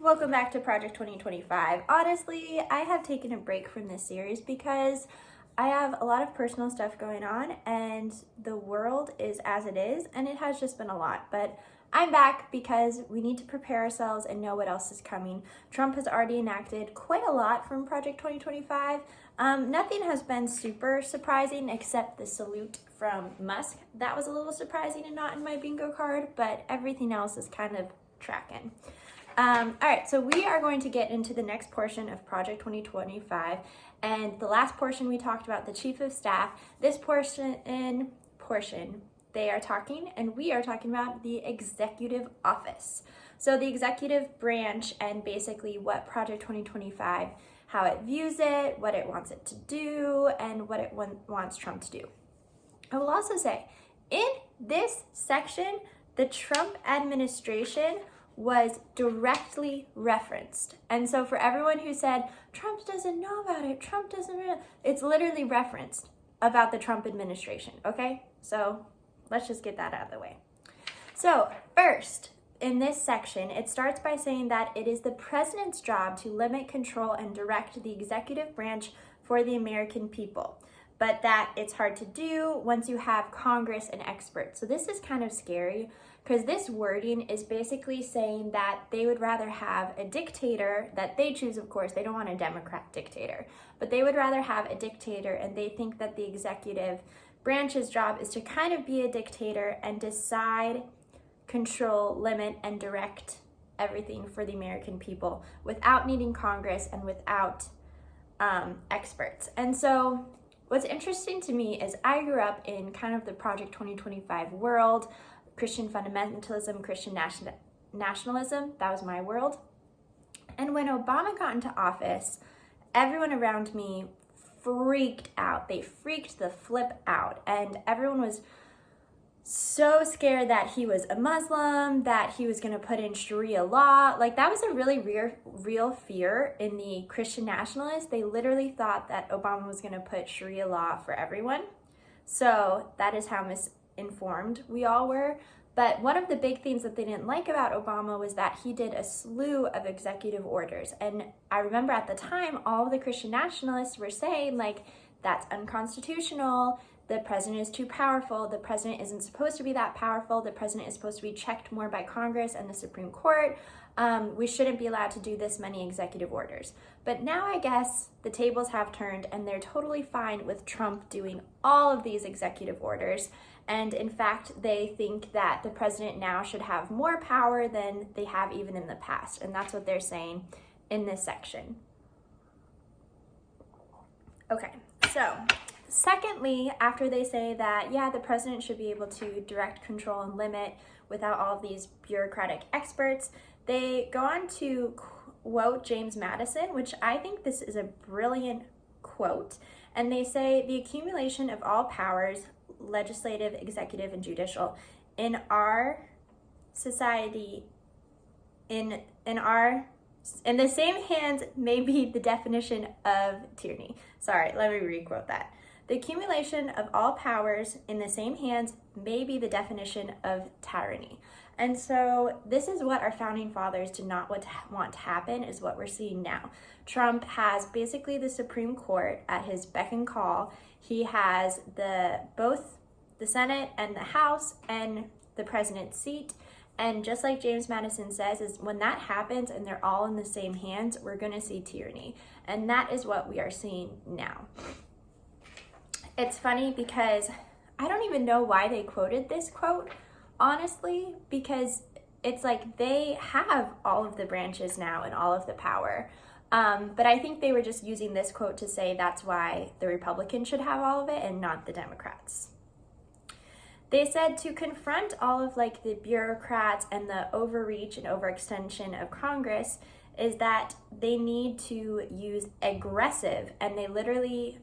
Welcome back to Project 2025. Honestly, I have taken a break from this series because I have a lot of personal stuff going on and the world is as it is, and it has just been a lot. But I'm back because we need to prepare ourselves and know what else is coming. Trump has already enacted quite a lot from Project 2025. Nothing has been super surprising except the salute from Musk. That was a little surprising and not in my bingo card, but everything else is kind of tracking. All right, so we are going to get into the next portion of Project 2025, and the last portion we talked about the Chief of Staff. This portion, they are talking, and we are talking about the Executive Office. So the executive branch and basically what Project 2025, how it views it, what it wants it to do, and what it wants Trump to do. I will also say, in this section, the Trump administration was directly referenced. And so for everyone who said, Trump doesn't know about it, it's literally referenced about the Trump administration, okay? So let's just get that out of the way. So first, in this section, it starts by saying that it is the president's job to limit, control, and direct the executive branch for the American people, but that it's hard to do once you have Congress and experts. So this is kind of scary because this wording is basically saying that they would rather have a dictator that they choose, of course, they don't want a Democrat dictator, but they would rather have a dictator, and they think that the executive branch's job is to kind of be a dictator and decide, control, limit, and direct everything for the American people without needing Congress and without experts. And so what's interesting to me is I grew up in kind of the Project 2025 world, Christian fundamentalism, Christian nationalism, that was my world. And when Obama got into office, everyone around me freaked out. They freaked the flip out. And everyone was so scared that he was a Muslim, that he was going to put in Sharia law. Like, that was a really real fear in the Christian nationalists. They literally thought that Obama was going to put Sharia law for everyone. So that is how misinformed we all were. But one of the big things that they didn't like about Obama was that he did a slew of executive orders. And I remember at the time, all of the Christian nationalists were saying, like, that's unconstitutional. The president is too powerful. The president isn't supposed to be that powerful. The president is supposed to be checked more by Congress and the Supreme Court. We shouldn't be allowed to do this many executive orders. But now I guess the tables have turned and they're totally fine with Trump doing all of these executive orders. And in fact, they think that the president now should have more power than they have even in the past. And that's what they're saying in this section. Okay, so secondly, after they say that, yeah, the president should be able to direct, control, and limit without all of these bureaucratic experts, they go on to quote James Madison, which I think this is a brilliant quote. And they say, the accumulation of all powers, legislative, executive, and judicial, in our society, in the same hands may be the definition of tyranny. Sorry, let me re-quote that. The accumulation of all powers in the same hands may be the definition of tyranny. And so this is what our founding fathers did not want to happen, is what we're seeing now. Trump has basically the Supreme Court at his beck and call. He has both the Senate and the House and the president's seat. And just like James Madison says, is when that happens and they're all in the same hands, we're going to see tyranny. And that is what we are seeing now. It's funny because I don't even know why they quoted this quote, honestly, because it's like they have all of the branches now and all of the power. But I think they were just using this quote to say that's why the Republicans should have all of it and not the Democrats. They said to confront all of like the bureaucrats and the overreach and overextension of Congress is that they need to use aggressive, and they literally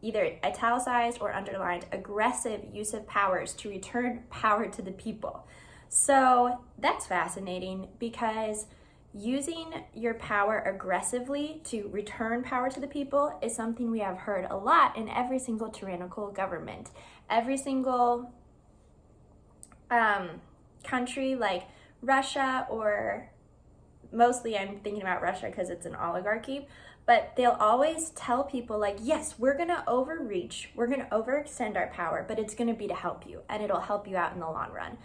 either italicized or underlined, aggressive use of powers to return power to the people. So that's fascinating because using your power aggressively to return power to the people is something we have heard a lot in every single tyrannical government. Every single country like Russia or mostly I'm thinking about Russia because it's an oligarchy, but they'll always tell people like, yes, we're going to overreach, we're going to overextend our power, but it's going to be to help you and it'll help you out in the long run.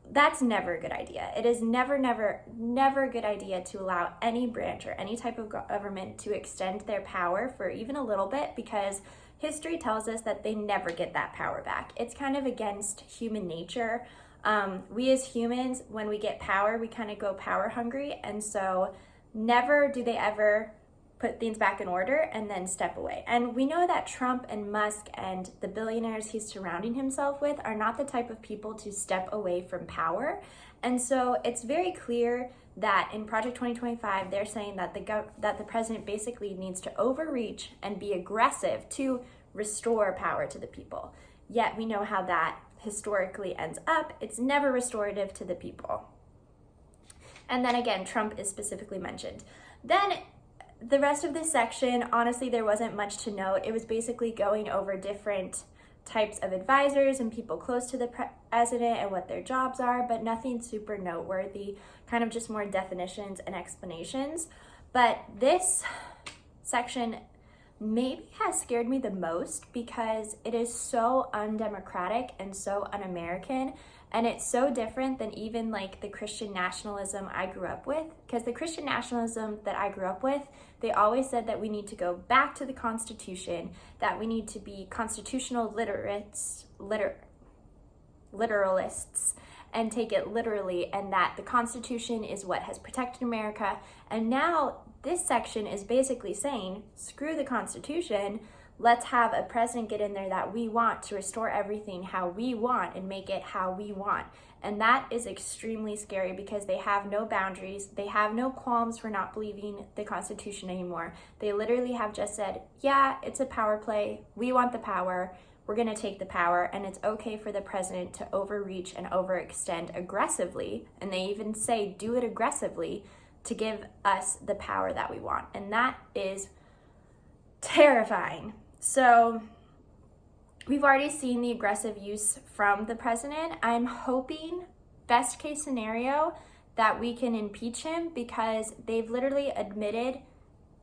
That's never a good idea. It is never a good idea to allow any branch or any type of government to extend their power for even a little bit, because history tells us that they never get that power back. It's kind of against human nature. We as humans, when we get power, we kind of go power hungry, and so never do they ever put things back in order and then step away. And we know that Trump and Musk and the billionaires he's surrounding himself with are not the type of people to step away from power. And so it's very clear that in Project 2025, they're saying that the president basically needs to overreach and be aggressive to restore power to the people. Yet we know how that historically ends up. It's never restorative to the people. And then again, Trump is specifically mentioned. Then the rest of this section, honestly, there wasn't much to note. It was basically going over different types of advisors and people close to the president and what their jobs are, but nothing super noteworthy, kind of just more definitions and explanations. But this section maybe has scared me the most because it is so undemocratic and so un-American, and it's so different than even like the Christian nationalism I grew up with. Because the Christian nationalism that I grew up with, they always said that we need to go back to the Constitution, that we need to be constitutional literalists and take it literally, and that the Constitution is what has protected America. And now this section is basically saying, screw the Constitution, let's have a president get in there that we want to restore everything how we want and make it how we want. And that is extremely scary because they have no boundaries. They have no qualms for not believing the Constitution anymore. They literally have just said, yeah, it's a power play. We want the power. We're going to take the power, and it's okay for the president to overreach and overextend aggressively. And they even say, do it aggressively to give us the power that we want. And that is terrifying. So we've already seen the aggressive use from the president. I'm hoping, best case scenario, that we can impeach him, because they've literally admitted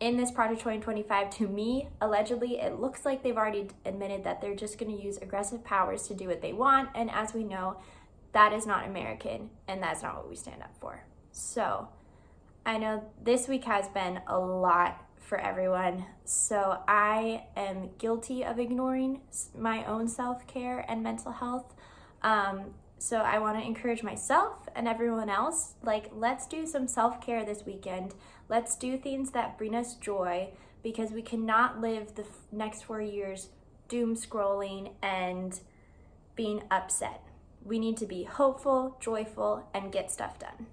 in this Project 2025, to me, allegedly, it looks like they've already admitted that they're just going to use aggressive powers to do what they want. And as we know, that is not American, and that's not what we stand up for. So I know this week has been a lot for everyone. So I am guilty of ignoring my own self-care and mental health. So I want to encourage myself and everyone else, like, let's do some self-care this weekend. Let's do things that bring us joy, because we cannot live the next 4 years doom scrolling and being upset. We need to be hopeful, joyful, and get stuff done.